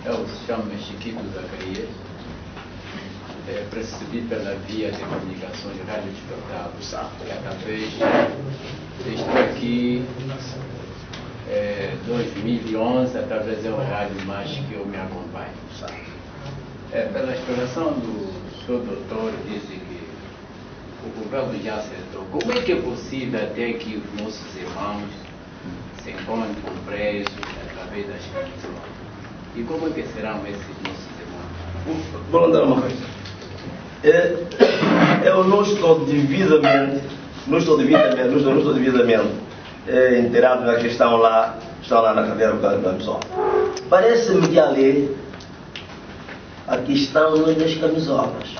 Eu chamo-me Chiquito Zacarias, percebi pela via de comunicações rádio despertado que através estou aqui 2011 através do rádio mais que eu me acompanho. Pela explicação do seu doutor, disse que o governo já acertou. Como é que é possível até que os nossos irmãos se encontram presos através das camisolas? E como é que serão esses nossos irmãos? Vou lhe dar uma coisa. Eu não estou devidamente inteirado da questão lá, estão lá na cadeira do camisola. Parece-me que ali a questão não é das camisolas.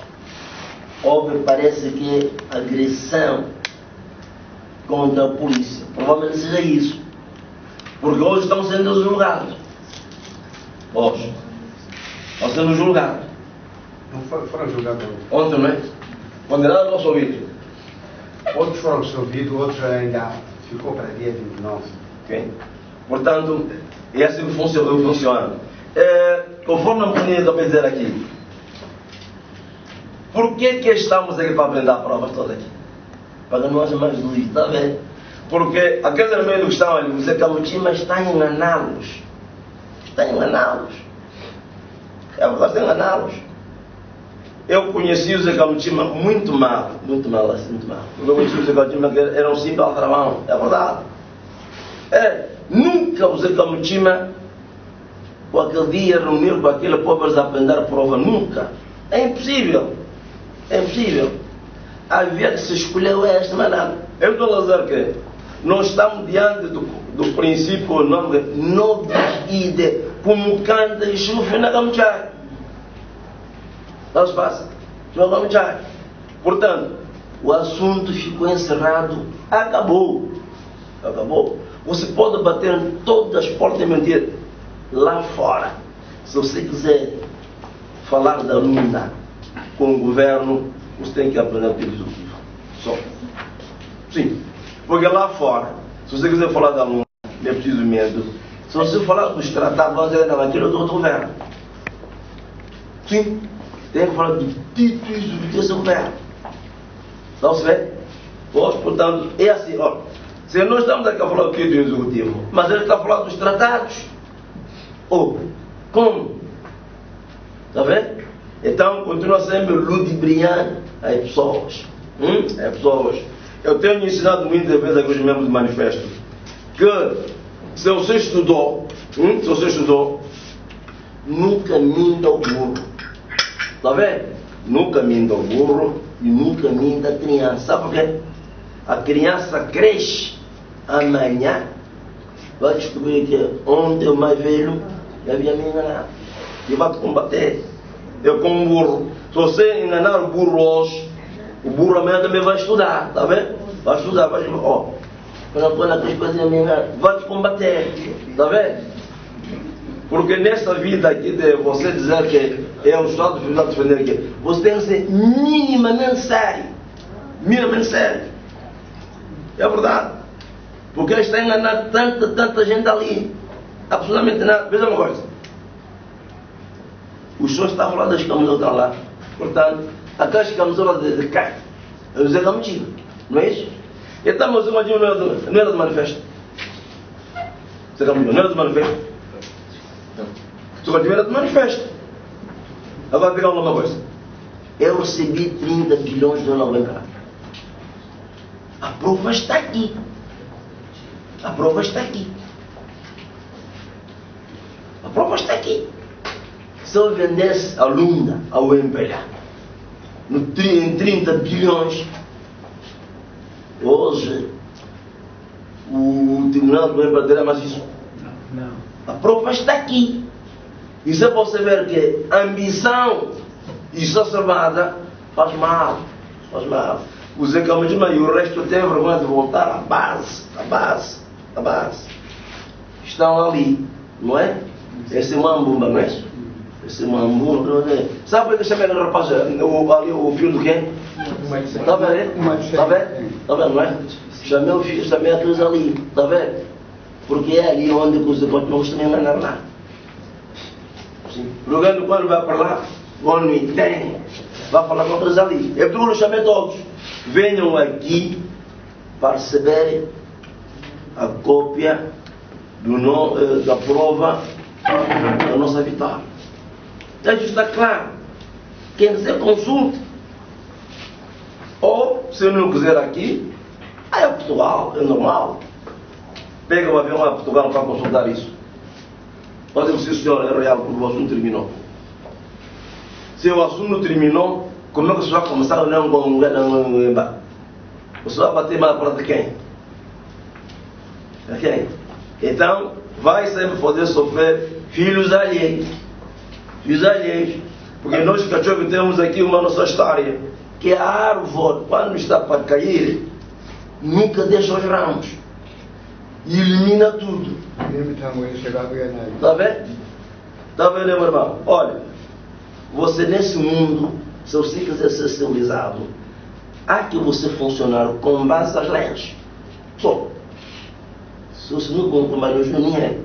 Houve, parece que agressão contra a polícia. Provavelmente seja isso. Porque hoje estão sendo julgados. Hoje. Estão sendo julgados. Não foram julgados ontem, não é? Condenados ou absolvidos? Outros foram absolvidos, outros ainda ficou para dia 29. Ok. Portanto, é assim que funciona. Conforme a menina está a dizer aqui, por que estamos aqui para aprender provas todas aqui? Para que não haja mais dúvida, está a ver? Porque aqueles elementos que estão ali, o Zé Camutima está a enganá-los. Está a enganá-los. É verdade, está a enganá-los. Eu conheci o Zé Camutima muito mal, muito mal. Eu conheci o Zé Camutima que era um simples aldrabão, é verdade. Nunca o Zé Camutima, com aquele dia, reunir com aquele povo a aprender a prova, nunca. É impossível. É impossível. Havia que se escolheu esta, mas não. Eu estou a dizer que nós estamos diante do princípio nome de não deside, como canta e chuva na Gamuchai. Não se passa. Não Gamuchai. Portanto, o assunto ficou encerrado. Acabou. Você pode bater em todas as portas e mentir lá fora. Se você quiser falar da Lunda com o governo, você tem que aprender o executivo. Só. Sim. Porque lá fora, se você quiser falar da Lunda, não é preciso medo. Se você falar dos tratados, vão dizer, não, aquilo é do outro governo. Sim. Tem que falar do título desse governo. Não se vê? Hoje, portanto, é assim, olha. Se nós estamos aqui a falar do título executivo, mas ele está a falar dos tratados. Como? Está vendo? Então, continua sempre ludibriando as pessoas. As pessoas. Eu tenho ensinado muitas vezes aqui os membros do manifesto que se você estudou, nunca minta o burro. Está vendo? Nunca minta o burro e nunca minta a criança. Sabe por quê? A criança cresce, amanhã vai descobrir que ontem o mais velho havia me enganado e vai te combater. Eu como burro, se você enganar o burro hoje, o burro amanhã também vai estudar, está vendo? Vai estudar, vai estudar. Quando põe naquelas coisas me enganar, vai te combater, está vendo? Porque nessa vida aqui de você dizer que é o Estado que vai defender aqui, você tem que ser minimamente sério. Minimamente sério. É verdade. Porque ele está a enganar tanta gente ali. Absolutamente nada. Veja uma coisa. O senhor está a falar das camisolas que estão lá. Portanto, aquelas camisolas de cá. Eu Zé Camutima. Não é isso? Então, mas o Camutima não era do manifesto. Zé Camutima não era do manifesto. O Camutima era do manifesto. Agora, pegar uma coisa. Eu recebi 30 bilhões de dólares em cá. A prova está aqui. A prova está aqui. A prova está aqui. Se eu vendesse a Lunda ao MPLA em 30 bilhões, hoje o Tribunal do MPLA terá mais isso. Não. A prova está aqui. E se você ver que a ambição exacerbada faz mal. Faz mal. O Zé Camutima e o resto tem vergonha de voltar à base. A base. Estão ali, não é? Esse mambumba, não é? Esse mambumba, não é? Sabe por que eu chamei aquele rapaz ali, o filho do quê? Está vendo? Está vendo, não é? Chamei o filho, chamei aqueles ali, está vendo? Porque é ali onde os depois não gostam de enganar lá. Sim. Jogando quando vai para lá, quando não tem, vai falar com eles ali. É porque eu chamei todos. Venham aqui para receberem a cópia da prova da nossa vitória. Isso está claro. Quem quiser consulte. Ou, se não quiser aqui, aí é Portugal, é normal. Pega o avião lá a Portugal para consultar isso. Pode dizer, senhor, é real, porque o assunto terminou. Se o assunto terminou, como é que você vai começar a não com você vai bater mais para de quem? Ok? Então, vai sempre poder sofrer filhos alheios. Filhos alheios. Porque nós, cachorros, temos aqui uma nossa história. Que a árvore, quando está para cair, nunca deixa os ramos. E elimina tudo. Está vendo? Está vendo, meu irmão? Olha, você nesse mundo, se você quiser ser civilizado, há que você funcionar com base às leis. Só. Se você não cumpre as leis, não é.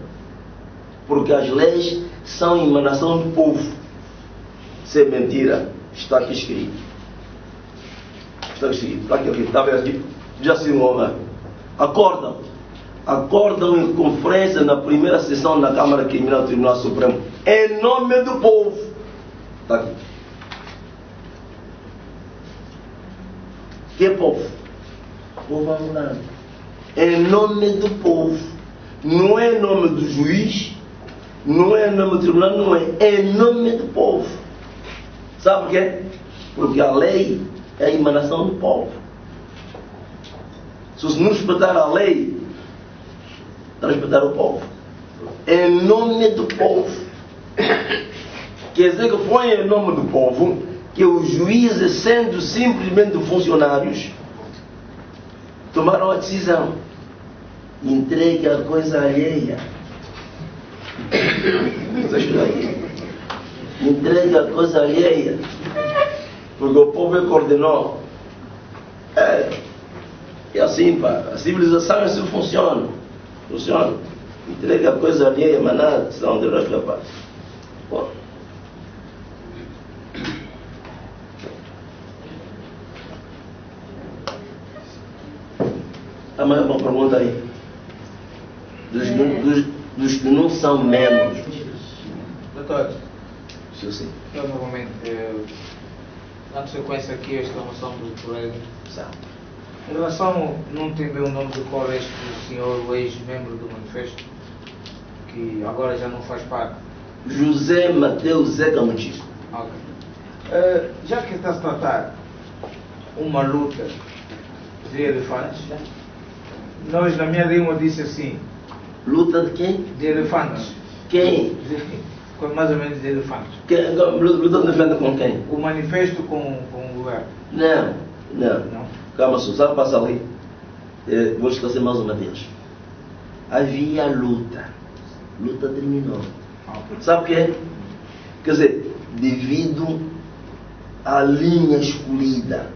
Porque as leis são emanação do povo. Se é mentira, está aqui escrito. Está escrito. Está aqui, está vendo aqui? Já se homem. Acordam em conferência na primeira sessão da Câmara Criminal do Tribunal Supremo, em nome do povo. Está aqui. Que povo? Povo angolano. Em nome do povo. Não é em nome do juiz, não é em nome do tribunal, não é. É em nome do povo. Sabe por quê? Porque a lei é a emanação do povo. Se você não respeitar a lei, está a respeitar o povo. Em nome do povo. Quer dizer que foi em nome do povo que os juízes, sendo simplesmente funcionários, tomaram a decisão. Entregue a coisa alheia. Entregue a coisa alheia. Porque o povo coordenou. É assim, pá. A civilização assim funciona. Funciona. Entrega a coisa alheia, mas nada, senão Deus vai escapar. Bom. Há mais uma pergunta aí. Dos que não são membros. Doutor, Sim. eu novamente, dando sequência aqui a exclamação do colega. Em relação, não entender o nome do qual este senhor, o ex-membro do manifesto, que agora já não faz parte. José Mateus Zé Camutista. Ok. Já que está a tratar uma luta de elefantes, nós na minha língua disse assim. Luta de quem? De elefantes. Quem? Mais ou menos de elefantes. Luta de defesa com quem? O manifesto com o governo. Não. Calma, Suzano, passa ali. Vou esclarecer mais uma vez. Havia luta. Luta terminou. Sabe o que é? Quer dizer, devido à linha escolhida.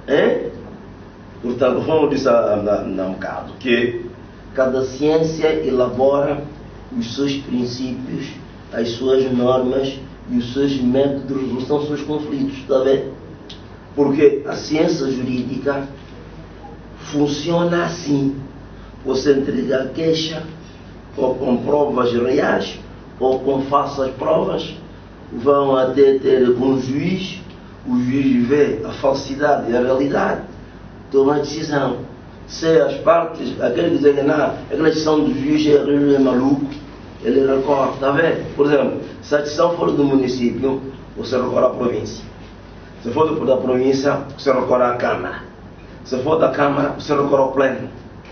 Portanto, como eu disse há um bocado, que cada ciência elabora os seus princípios, as suas normas e os seus métodos de resolução dos seus conflitos. Está a ver? Porque a ciência jurídica funciona assim. Você entrega a queixa, ou com provas reais, ou com falsas provas, vão até ter com o juiz vê a falsidade e a realidade, toma a decisão. Se as partes, aquele que dizem que não, aquela decisão do juiz é maluco, ele recorre, está a ver? Por exemplo, se a decisão for do município, você recorre à província. Se for da província, você recorre à Câmara. Se for da Câmara, você recorre ao Pleno.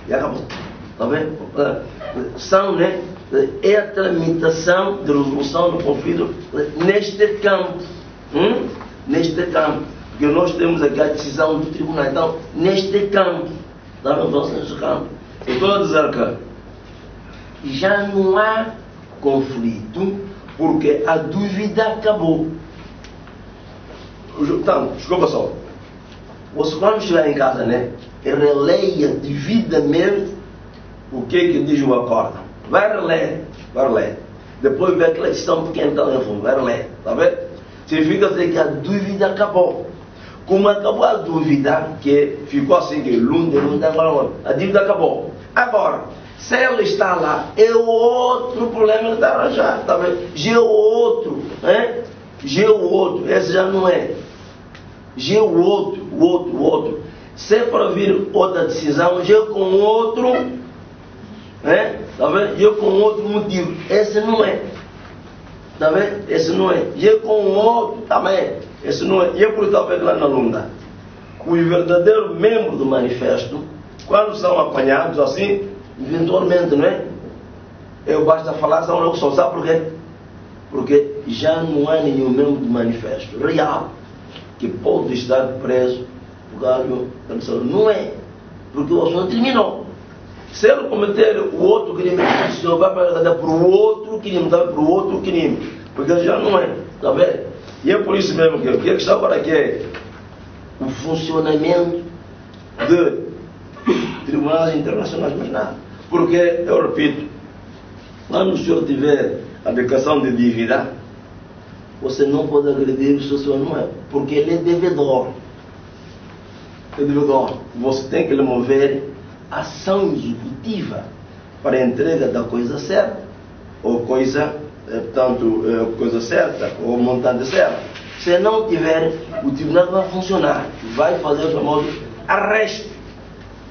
E acabou. Está bem? São, né? É a tramitação de resolução do conflito neste campo. Neste campo. Porque nós temos aqui a decisão do tribunal. Então, neste campo. Está neste campo. Eu estou a dizer que já não há conflito, porque a dúvida acabou. Então, desculpa só. Você quando chegar em casa, né, releia devidamente o que diz o acórdão. Vai reler. depois vê aquela questão pequena que ela vai ler, está vendo? Significa dizer que a dúvida acabou. Como acabou a dúvida, que ficou assim, que agora a dúvida acabou. Agora, se ela está lá, é outro problema que está arranjado, está vendo? Já é o outro, né? Já é o outro, esse já não é. Já é o outro. Se é para vir outra decisão, já é com outro, né? Está vendo? Já é com outro motivo, esse não é. Está vendo? Esse não é. Já é com outro também, esse não é. E é por isso que lá na Lunda, os verdadeiros membros do manifesto, quando são apanhados assim, eventualmente, não é? Eu basta falar, são logo só, sabe por quê? Porque já não há nenhum membro do manifesto real que pode estar preso por causa de não é, porque o assunto terminou. Se ele cometer o outro crime, o senhor vai para o outro crime, tá? Para o outro crime, porque ele já não é, está vendo? E é por isso mesmo que o que está agora aqui é o funcionamento de tribunais internacionais, mas nada. Porque, eu repito, quando o senhor tiver a declaração de dívida, você não pode agredir o seu senhor, não é? Porque ele é devedor. É devedor. Você tem que lhe mover ação executiva para a entrega da coisa certa, ou coisa, portanto, coisa certa, ou montante certo. Se não tiver, o tribunal vai funcionar, vai fazer o famoso arresto.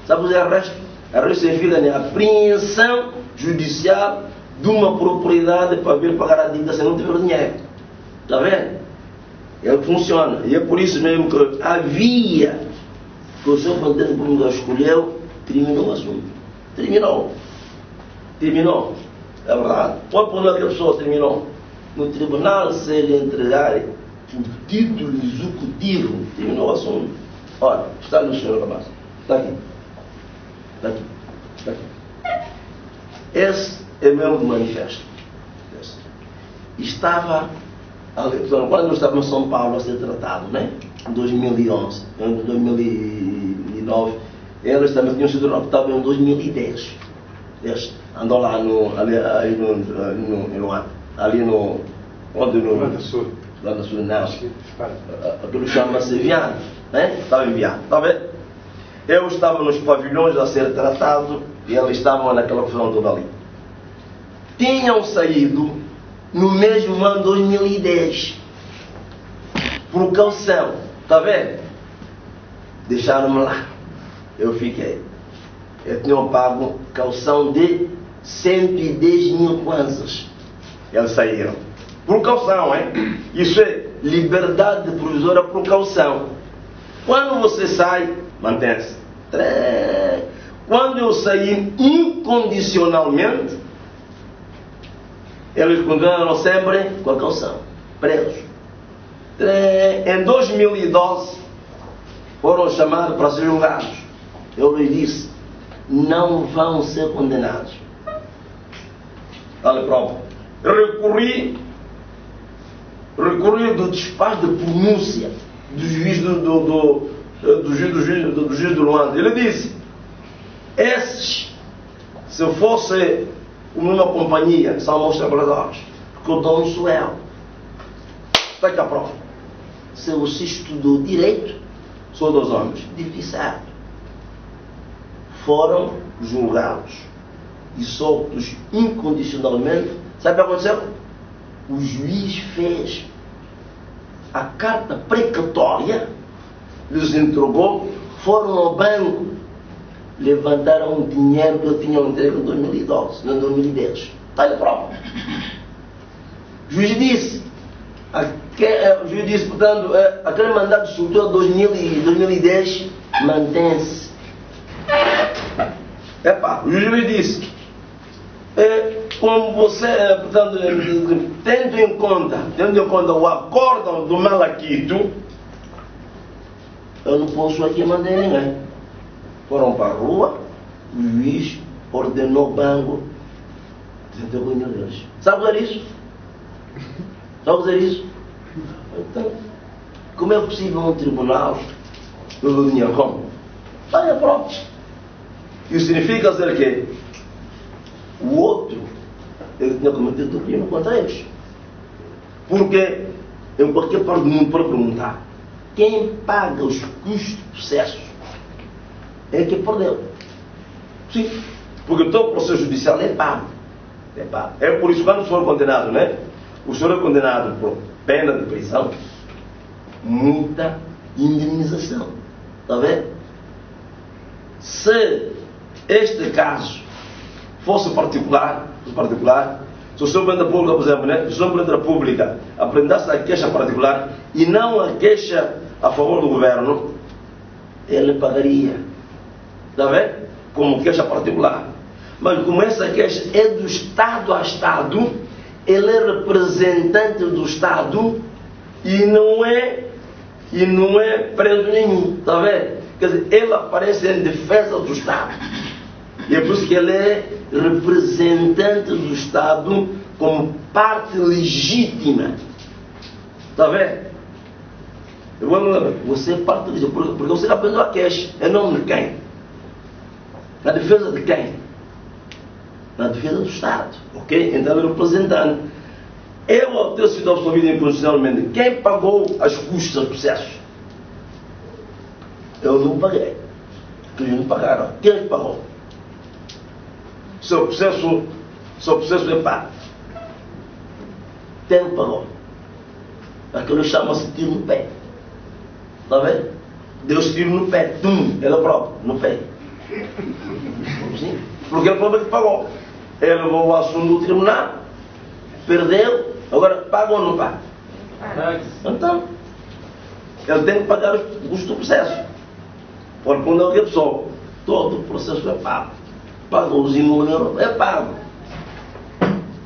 Sabe o que é arresto? Arresto significa a apreensão judicial de uma propriedade para vir pagar a dívida se não tiver o dinheiro. Está vendo? Ele funciona. E é por isso mesmo que a via que o senhor Presidente Público escolheu terminou o assunto. Terminou. É verdade. Pode pôr que a pessoa terminou. No tribunal, se ele entregar o título executivo, terminou o assunto. Olha, está no senhor Ramaz. Está aqui. Esse é mesmo do manifesto. Estava, quando eu estava em São Paulo a ser tratado, né? Em 2011, em 2009, eles também tinham sido raptados em 2010. Andou lá ali no Sul. Lá no Sul, não. Aquilo chama-se Viana, né? Estava em Viana, está vendo? Eu estava nos pavilhões a ser tratado e eles estavam naquela confusão toda ali. Tinham saído no mesmo ano 2010 por caução, está vendo? Deixaram-me lá. Eu fiquei. Eu tinha pago caução de 110 mil kwanzas. Eles saíram. Por caução, hein? Isso é liberdade provisória por caução. Quando você sai, mantém-se. Quando eu saí incondicionalmente, eles continuaram sempre com a caução, presos. Em 2012, foram chamados para ser julgados. Eu lhes disse, não vão ser condenados. Olha, prova. Recorri do despacho de pronúncia do juiz do juiz do Luanda. Ele disse, esses, se fosse uma companhia, são meus trabalhadores, porque o dono sou eu. Está aqui a prova. Se você estudou direito, são 2 homens, difícil. Foram julgados e soltos incondicionalmente. Sabe o que aconteceu? O juiz fez a carta precatória, lhes entregou, foram ao banco, levantaram o dinheiro que eu tinha entregue em 2012, não em 2010. Está aí a prova. O juiz disse, portanto, aquele mandato de soltura de 2010 mantém-se. O juiz disse, como você, portanto, tendo em conta o acórdão do Malaquito, eu não posso aqui mandar ninguém. Foram para a rua, o juiz ordenou o banco de 100 mil euros. Sabe fazer isso? Sabe fazer isso? Então, como é possível um tribunal pelo dinheiro? Como? Olha, pronto. Isso significa dizer que o outro ele tinha cometido um crime contra eles. Porque, em qualquer parte do mundo, para perguntar, quem paga os custos do processo é que perdeu. Sim, porque todo o processo judicial é pago. É pago. É por isso que quando o senhor é condenado, né? O senhor é condenado por pena de prisão, multa e indemnização. Está vendo? Se este caso fosse particular, se o senhor Presidente da Pública, por exemplo, né? Se o senhor Presidente da Pública apresentasse a queixa particular e não a queixa a favor do governo, ele pagaria. Está vendo? Como queixa particular. Mas como essa queixa é do Estado a Estado, ele é representante do Estado e não é preso nenhum. Está vendo? Quer dizer, ele aparece em defesa do Estado. E é por isso que ele é representante do Estado como parte legítima. Está vendo? Você é parte legítima, porque você apresentou a queixa. Em nome de quem? Na defesa de quem? Na defesa do Estado. Ok? Então ele é representante. Eu, ao ter sido absolvido inconstitucionalmente, quem pagou as custas do processo? Eu não paguei. Eles não pagaram. Quem pagou? Seu processo é pago. Quem pagou? Aquilo chama-se tiro no pé. Está vendo? Deus tiro no pé. Ele próprio, no pé. Sim? Porque ele próprio que pagou. Ele levou o assunto do tribunal, perdeu, agora paga ou não paga? Então, ele tem que pagar os custos do processo. Por quando a pessoa, todo o processo é pago. Paga os imóveis, é pago.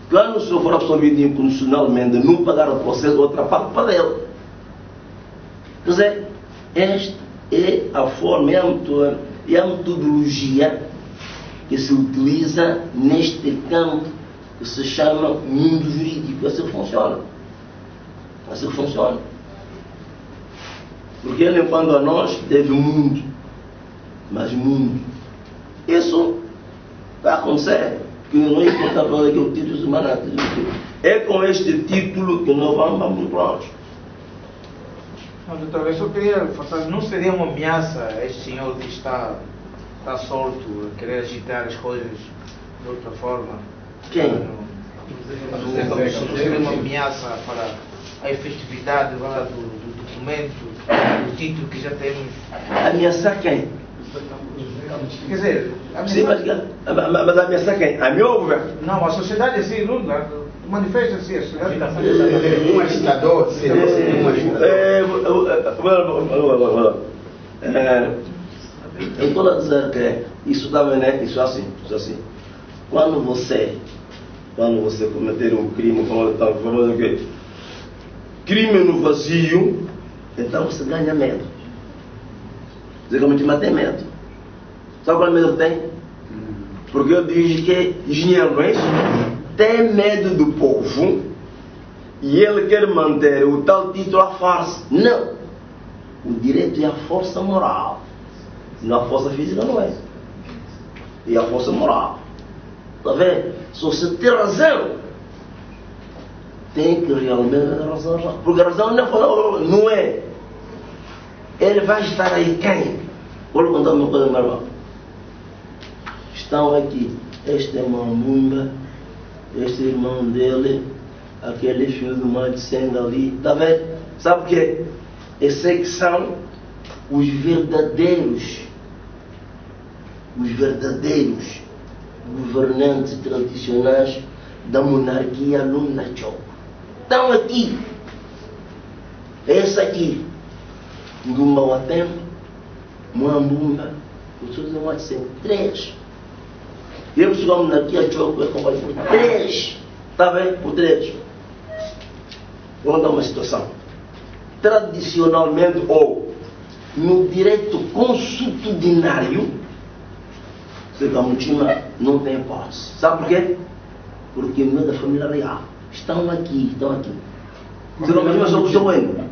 Quando o senhor for absolvido inconstitucionalmente, não pagar o processo, outra parte para ele. Quer dizer, esta é a forma, é a metodologia que se utiliza neste campo que se chama mundo jurídico. Assim que funciona. Assim que funciona. Porque ele, enquanto a nós, teve mundo. Mas mundo. Isso vai acontecer. Que não é importante para que o título se manate. É com este título que nós vamos muito longe. Não, doutor, eu só queria falar, não seria uma ameaça a este senhor que está solto, a querer agitar as coisas de outra forma? Quem? Não seria uma ameaça para a efetividade do documento, do título que já temos? Ameaçar quem? Quer dizer, Sim, mas ameaçar quem? A meu governo? não, a sociedade assim, não manifesta-se a sociedade. Um agitador, seria um agitador. Eu estou a dizer que isso também, né? Isso assim. Quando você cometer um crime, falando que crime no vazio, então você ganha medo. Você realmente tem medo. Sabe qual medo tem? Porque eu digo que engenheiros tem medo do povo e ele quer manter o tal título à farsa. Não. O direito é a força moral. Não a força física não é. É a força moral. Está vendo? Se você tem razão, tem que realmente ter razão. Porque a razão não é. Ele vai estar aí quem? Vou lhe contar uma coisa, meu irmão. Estão aqui. Este é Mamumba, este irmão dele, aquele filho do mais de 100 ali. Está vendo? Sabe o que? Esses é que são os verdadeiros governantes tradicionais da monarquia Lunda Choco. Estão aqui. Esse aqui. Ndumba Watembo, Mwambumba, os seus irmãos são 3. E eu sou a monarquia Choco, eu trabalho por 3. Está bem? Por 3. Vamos dar uma situação. Tradicionalmente, ou no direito consuetudinário, Segamutima não tem hipótese. Sabe por quê? Porque não é da família real. Estão aqui. Segamutima só puxou ele.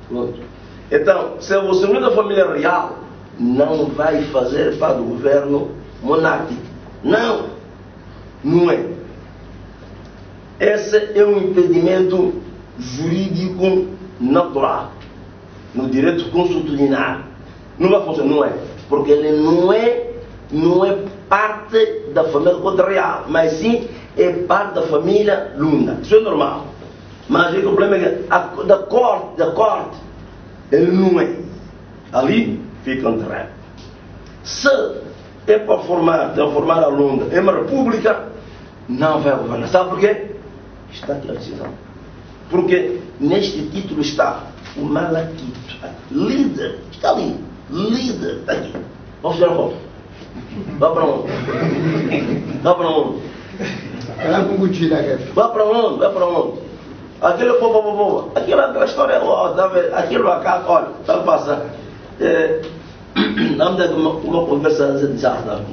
Pronto. Então, se você não é da família real, não vai fazer para o governo monárquico. Não é. Esse é um impedimento jurídico natural. No direito constitucional. Não vai funcionar, não é. Porque ele não é parte da família Cota Real, mas sim é parte da família Lunda. Isso é normal. Mas o problema é que da corte, ele não é. Ali fica um terreno. Se é para transformar a Lunda em uma república, não vai governar. Sabe por quê? Está aqui a decisão. Porque neste título está o Malaquito, líder, está ali, líder, está aqui. Vamos tirar foto. Vá para onde? Vá para onde? Vá para onde? Vá para onde? Aquilo, aquela história, aquilo acá, olha, está a passar. Vamos ter uma conversa desastrosa.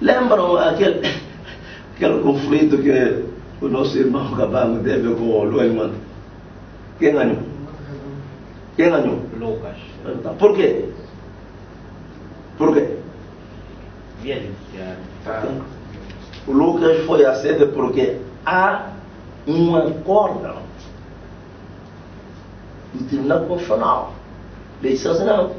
Lembram aquele conflito que o nosso irmão Cabango teve com o Luiman? Quem ganhou? Quem ganhou? Lucas. Por quê? Por quê? Via judiciária. O Lucas foi aceito porque há um acordo do Tribunal Constitucional. Ele disse assim, não,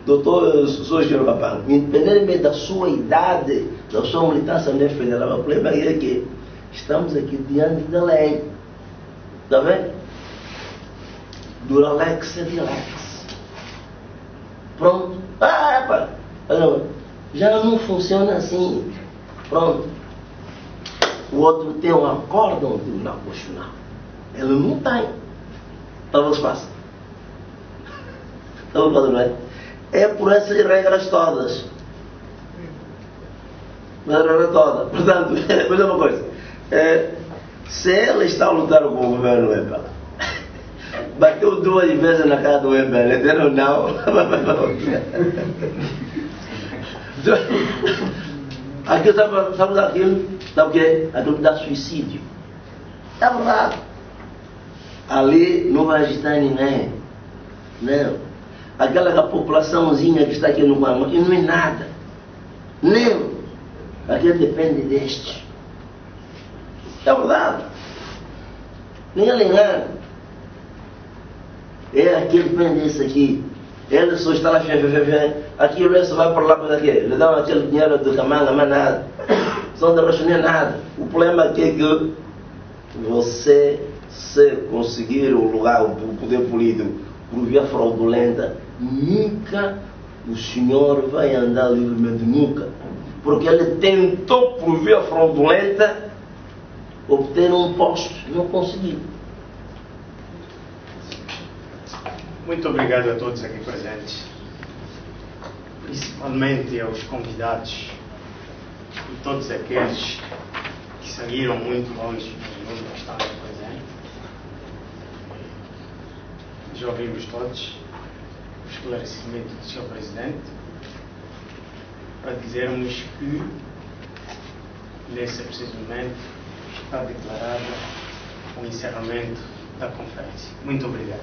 doutor Sr. Cabango, independentemente da sua idade, da sua militância na federal, o problema é que estamos aqui diante da lei. Está vendo? Dura lex et lex. Pronto. Já não funciona assim. Pronto. O outro tem um acórdão do Tribunal Constitucional. Ele não tem. Talvez faça. Não é? É por essas regras todas. Portanto, mas é uma coisa. Se ele está a lutar com o governo EPA, bateu 2 vezes na cara do EPA, ele disseram não. Aqui sabe aquilo? Sabe o que é? Aquilo dá suicídio. É verdade. Ali não vai agitar ninguém. Não. Aquela populaçãozinha que está aqui no Guamá, não é nada. Não. Aquilo depende deste. É verdade. Ninguém lhe engana. É aquele que depende desse aqui. Ele só está lá, aqui o resto vai para lá para daqui. Lhe dão aquele dinheiro do Camanga, mas nada. Só não racionar nada. O problema aqui é que você, se conseguir o lugar, o poder político, por via fraudulenta, nunca o senhor vai andar livremente, nunca. Porque ele tentou, por via fraudulenta, obter um posto, não conseguiu. Muito obrigado a todos aqui presentes, principalmente aos convidados e todos aqueles que saíram muito longe, mas não estão presentes. Já ouvimos todos o esclarecimento do Sr. Presidente para dizermos que nesse preciso momento está declarado o encerramento da conferência. Muito obrigado.